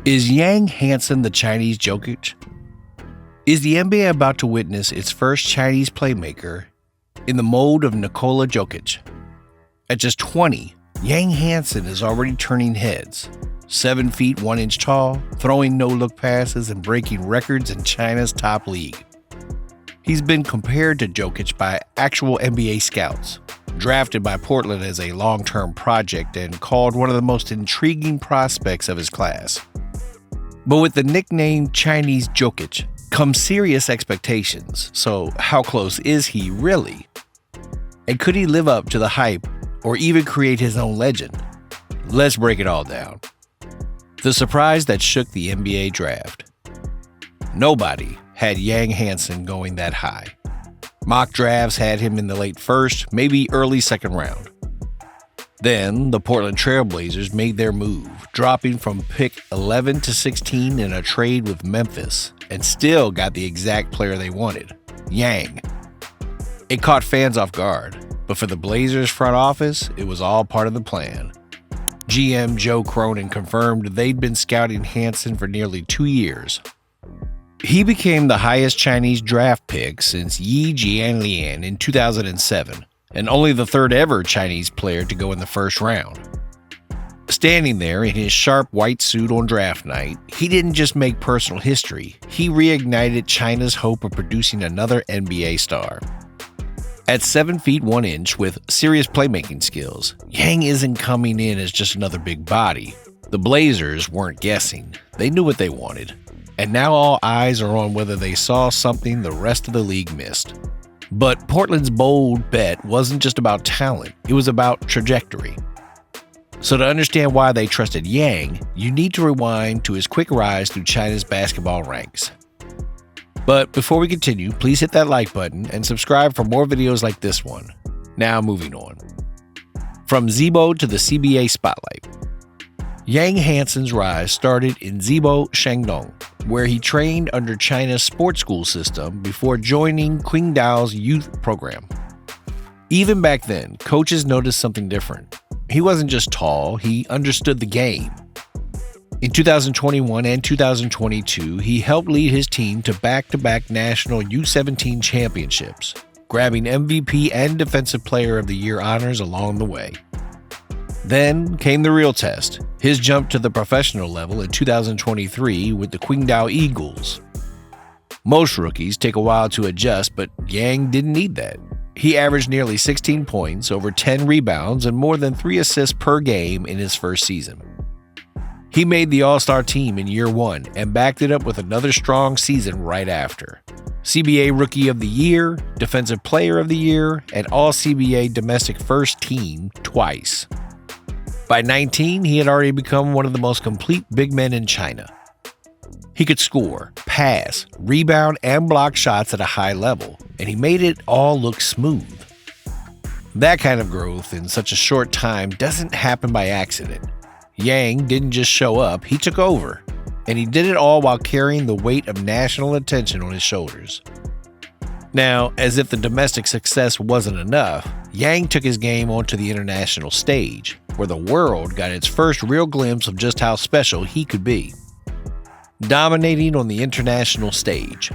Is Yang Hansen the Chinese Jokic? Is the NBA about to witness its first Chinese playmaker in the mold of Nikola Jokic? At just 20, Yang Hansen is already turning heads. 7 feet 1 inch tall, throwing no-look passes and breaking records in China's top league. He's been compared to Jokic by actual NBA scouts, drafted by Portland as a long-term project and called one of the most intriguing prospects of his class. But with the nickname Chinese Jokic come serious expectations, so how close is he really? And could he live up to the hype or even create his own legend? Let's break it all down. The surprise that shook the NBA draft. Nobody had Yang Hansen going that high. Mock drafts had him in the late first, maybe early second round. Then, the Portland Trail Blazers made their move, dropping from pick 11 to 16 in a trade with Memphis, and still got the exact player they wanted, Yang. It caught fans off guard, but for the Blazers front office, it was all part of the plan. GM Joe Cronin confirmed they'd been scouting Hansen for nearly 2 years. He became the highest Chinese draft pick since Yi Jianlian in 2007, and only the third ever Chinese player to go in the first round. Standing there in his sharp white suit on draft night, he didn't just make personal history, he reignited China's hope of producing another NBA star. At 7 feet 1 inch with serious playmaking skills, Yang isn't coming in as just another big body. The Blazers weren't guessing, they knew what they wanted. And now all eyes are on whether they saw something the rest of the league missed. But Portland's bold bet wasn't just about talent, it was about trajectory. So to understand why they trusted Yang, you need to rewind to his quick rise through China's basketball ranks. But before we continue, please hit that like button and subscribe for more videos like this one. Now moving on. From Zibo to the CBA Spotlight. Yang Hansen's rise started in Zibo, Shandong, where he trained under China's sports school system before joining Qingdao's youth program. Even back then, coaches noticed something different. He wasn't just tall, he understood the game. In 2021 and 2022, he helped lead his team to back-to-back national U17 championships, grabbing MVP and Defensive Player of the Year honors along the way. Then came the real test, his jump to the professional level in 2023 with the Qingdao Eagles. Most rookies take a while to adjust, but Yang didn't need that. He averaged nearly 16 points, over 10 rebounds, and more than 3 assists per game in his first season. He made the All-Star team in year 1 and backed it up with another strong season right after. CBA Rookie of the Year, Defensive Player of the Year, and All-CBA Domestic First Team twice. By 19, he had already become one of the most complete big men in China. He could score, pass, rebound, and block shots at a high level, and he made it all look smooth. That kind of growth in such a short time doesn't happen by accident. Yang didn't just show up, he took over, and he did it all while carrying the weight of national attention on his shoulders. Now, as if the domestic success wasn't enough, Yang took his game onto the international stage, where the world got its first real glimpse of just how special he could be. Dominating on the international stage.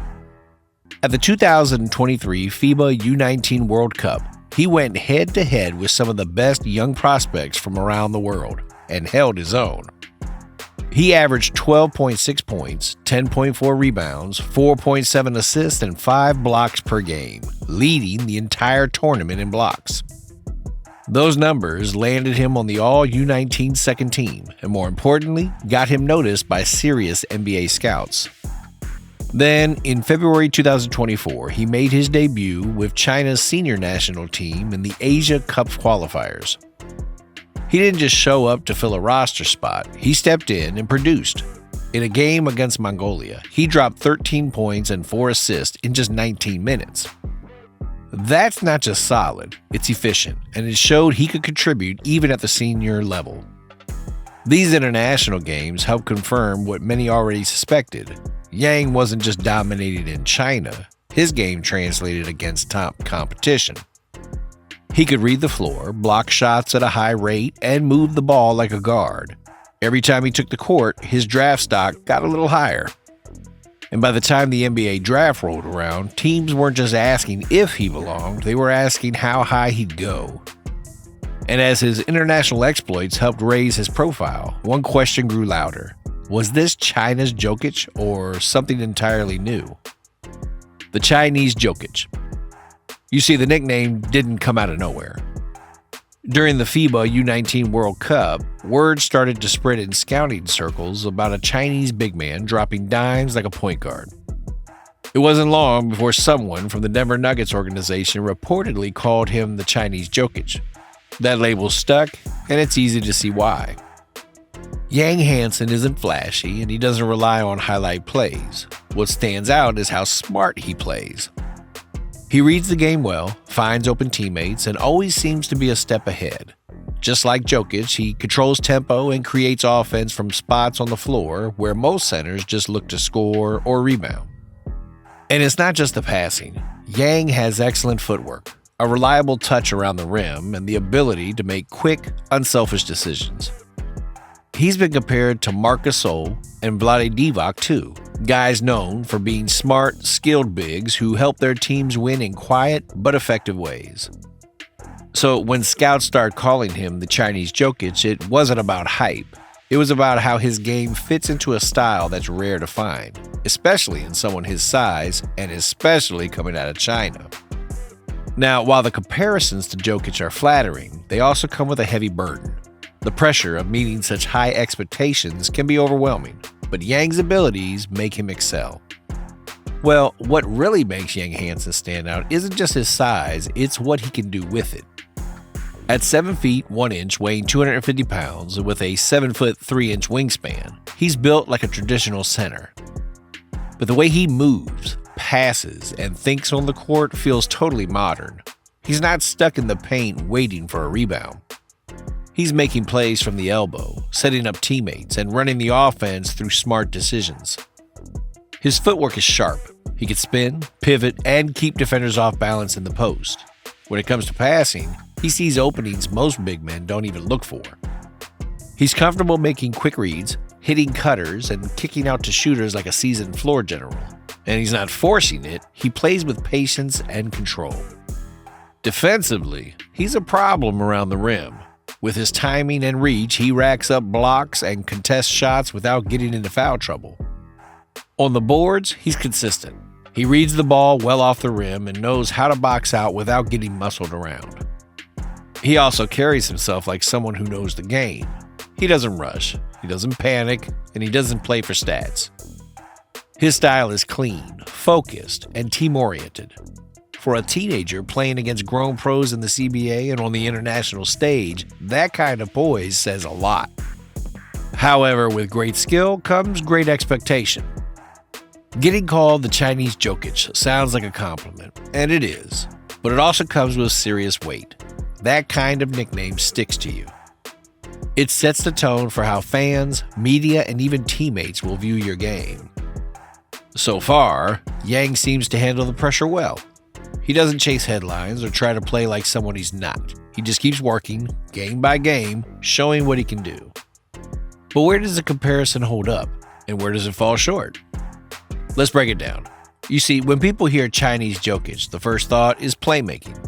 At the 2023 FIBA U19 World Cup, he went head-to-head with some of the best young prospects from around the world, and held his own. He averaged 12.6 points, 10.4 rebounds, 4.7 assists, and 5 blocks per game, leading the entire tournament in blocks. Those numbers landed him on the All-U19 second team, and more importantly, got him noticed by serious NBA scouts. Then, in February 2024, he made his debut with China's senior national team in the Asia Cup qualifiers. He didn't just show up to fill a roster spot, he stepped in and produced. In a game against Mongolia, he dropped 13 points and 4 assists in just 19 minutes. That's not just solid, it's efficient, and it showed he could contribute even at the senior level. These international games helped confirm what many already suspected. Yang wasn't just dominating in China, his game translated against top competition. He could read the floor, block shots at a high rate, and move the ball like a guard. Every time he took the court, his draft stock got a little higher. And by the time the NBA draft rolled around, teams weren't just asking if he belonged, they were asking how high he'd go. And as his international exploits helped raise his profile, one question grew louder. Was this China's Jokic or something entirely new? The Chinese Jokic. You see, the nickname didn't come out of nowhere. During the FIBA U19 World Cup, word started to spread in scouting circles about a Chinese big man dropping dimes like a point guard. It wasn't long before someone from the Denver Nuggets organization reportedly called him the Chinese Jokic. That label stuck, and it's easy to see why. Yang Hansen isn't flashy, and he doesn't rely on highlight plays. What stands out is how smart he plays. He reads the game well, finds open teammates, and always seems to be a step ahead. Just like Jokic, he controls tempo and creates offense from spots on the floor where most centers just look to score or rebound. And it's not just the passing. Yang has excellent footwork, a reliable touch around the rim, and the ability to make quick, unselfish decisions. He's been compared to Marc Gasol and Vlade Divac too, guys known for being smart, skilled bigs who help their teams win in quiet but effective ways. So when scouts started calling him the Chinese Jokic, it wasn't about hype. It was about how his game fits into a style that's rare to find, especially in someone his size and especially coming out of China. Now, while the comparisons to Jokic are flattering, they also come with a heavy burden. The pressure of meeting such high expectations can be overwhelming, but Yang's abilities make him excel. Well, what really makes Yang Hansen stand out isn't just his size, it's what he can do with it. At 7 feet 1 inch, weighing 250 pounds, and with a 7 foot 3 inch wingspan, he's built like a traditional center. But the way he moves, passes, and thinks on the court feels totally modern. He's not stuck in the paint waiting for a rebound. He's making plays from the elbow, setting up teammates, and running the offense through smart decisions. His footwork is sharp. He can spin, pivot, and keep defenders off balance in the post. When it comes to passing, he sees openings most big men don't even look for. He's comfortable making quick reads, hitting cutters, and kicking out to shooters like a seasoned floor general. And he's not forcing it, he plays with patience and control. Defensively, he's a problem around the rim. With his timing and reach, he racks up blocks and contests shots without getting into foul trouble. On the boards, he's consistent. He reads the ball well off the rim and knows how to box out without getting muscled around. He also carries himself like someone who knows the game. He doesn't rush, he doesn't panic, and he doesn't play for stats. His style is clean, focused, and team-oriented. For a teenager playing against grown pros in the CBA and on the international stage, that kind of poise says a lot. However, with great skill comes great expectation. Getting called the Chinese Jokic sounds like a compliment, and it is, but it also comes with serious weight. That kind of nickname sticks to you. It sets the tone for how fans, media, and even teammates will view your game. So far, Yang seems to handle the pressure well. He doesn't chase headlines or try to play like someone he's not. He just keeps working, game by game, showing what he can do. But where does the comparison hold up, and where does it fall short? Let's break it down. You see, when people hear Chinese Jokic, the first thought is playmaking.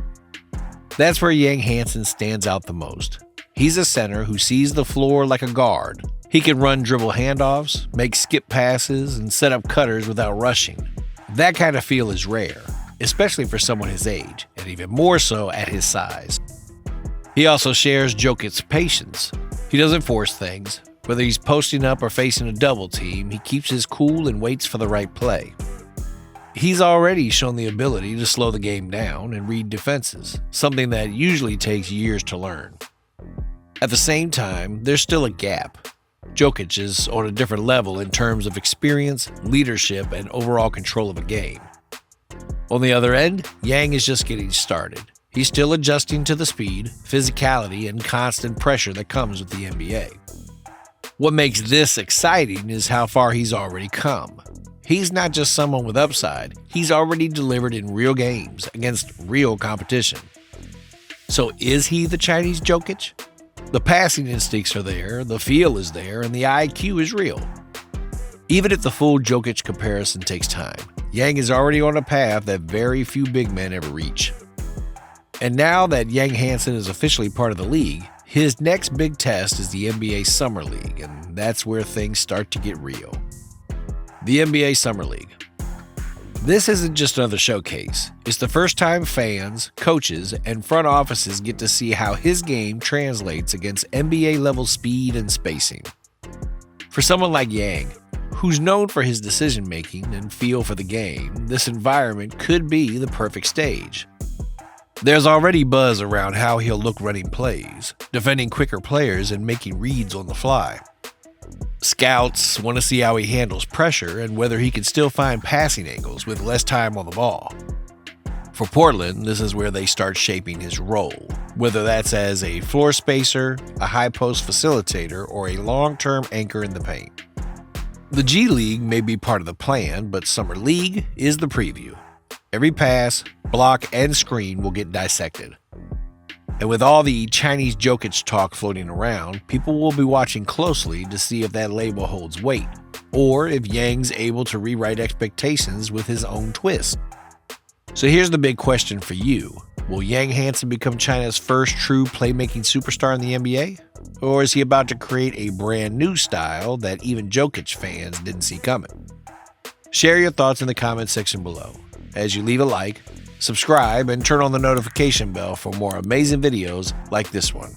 That's where Yang Hansen stands out the most. He's a center who sees the floor like a guard. He can run dribble handoffs, make skip passes, and set up cutters without rushing. That kind of feel is rare, especially for someone his age, and even more so at his size. He also shares Jokic's patience. He doesn't force things. Whether he's posting up or facing a double team, he keeps his cool and waits for the right play. He's already shown the ability to slow the game down and read defenses, something that usually takes years to learn. At the same time, there's still a gap. Jokic is on a different level in terms of experience, leadership, and overall control of a game. On the other end, Yang is just getting started. He's still adjusting to the speed, physicality, and constant pressure that comes with the NBA. What makes this exciting is how far he's already come. He's not just someone with upside, he's already delivered in real games against real competition. So is he the Chinese Jokic? The passing instincts are there, the feel is there, and the IQ is real. Even if the full Jokic comparison takes time, Yang is already on a path that very few big men ever reach. And now that Yang Hansen is officially part of the league, his next big test is the NBA Summer League, and that's where things start to get real. The NBA Summer League. This isn't just another showcase. It's the first time fans, coaches, and front offices get to see how his game translates against NBA-level speed and spacing. For someone like Yang, who's known for his decision-making and feel for the game, this environment could be the perfect stage. There's already buzz around how he'll look running plays, defending quicker players and making reads on the fly. Scouts want to see how he handles pressure and whether he can still find passing angles with less time on the ball. For Portland, this is where they start shaping his role, whether that's as a floor spacer, a high post facilitator, or a long-term anchor in the paint. The G League may be part of the plan, but Summer League is the preview. Every pass, block, and screen will get dissected. And with all the Chinese Jokic talk floating around, people will be watching closely to see if that label holds weight, or if Yang's able to rewrite expectations with his own twist. So here's the big question for you. Will Yang Hansen become China's first true playmaking superstar in the NBA? Or is he about to create a brand new style that even Jokic fans didn't see coming? Share your thoughts in the comment section below. As you leave a like, subscribe, and turn on the notification bell for more amazing videos like this one.